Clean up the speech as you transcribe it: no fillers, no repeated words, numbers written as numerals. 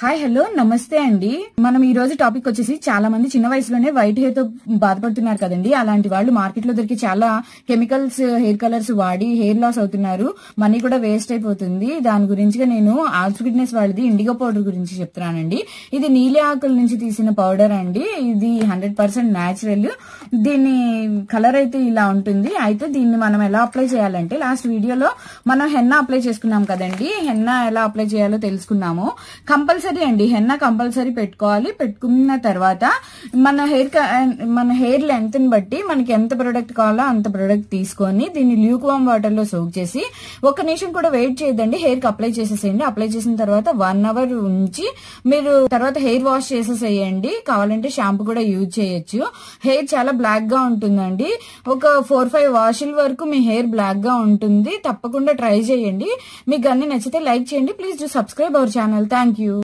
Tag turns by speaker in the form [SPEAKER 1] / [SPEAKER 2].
[SPEAKER 1] Hi hello నమస్తే అండి. మనం ఈ రోజు టాపిక్ వచ్చేసి చాలా మంది చిన్న వయసులోనే వైట్ హెయిర్ తో బాధపడుతున్నారు కదండి. అలాంటి వాళ్ళు మార్కెట్ లో దొరికి చాలా కెమికల్స్ హెయిర్ కలర్స్ వాడి హెయిర్ లాస్ అవుతున్నారు, మనీ కూడా వేస్ట్ అయిపోతుంది. దాని గురించి నేను ఆల్ఫ్రెడ్నెస్ వాళ్ళది ఇండిగో పౌడర్ గురించి చెప్తున్నానండి. ఇది నీలి ఆకుల నుంచి తీసిన పౌడర్ అండి. ఇది 100% న్యాచురల్. దీని కలర్ అయితే ఇలా ఉంటుంది. అయితే దీన్ని మనం ఎలా అప్లై చేయాలంటే, లాస్ట్ వీడియోలో మనం హెన్నా అప్లై చేసుకున్నాం కదండి. హెన్నా ఎలా అప్లై చేయాలో తెలుసుకున్నాము. కంపల్సరీ అండి హెన్నా కంపల్సరీ పెట్టుకోవాలి. పెట్టుకున్న తర్వాత మన హెయిర్ లెంత్ ని బట్టి మనకి ఎంత ప్రొడక్ట్ కావాలో అంత ప్రొడక్ట్ తీసుకొని దీన్ని ల్యూక్ వామ్ వాటర్ లో సోక్ చేసి 1 నిమిషం కూడా వెయిట్ చేయదండి, హెయిర్ కి అప్లై చేసేసేయండి. అప్లై చేసిన తర్వాత 1 అవర్ ఉంచి మీరు తర్వాత హెయిర్ వాష్ చేసేసేయండి. కావాలంటే షాంపూ కూడా యూజ్ చేయొచ్చు. హెయిర్ చాలా బ్లాక్ గా ఉంటుందండి. ఒక 4-5 వాషుల వరకు మీ హెయిర్ బ్లాక్ గా ఉంటుంది. తప్పకుండా ట్రై చేయండి. మీకు అన్ని నచ్చితే లైక్ చేయండి. Please do subscribe our channel. Thank you.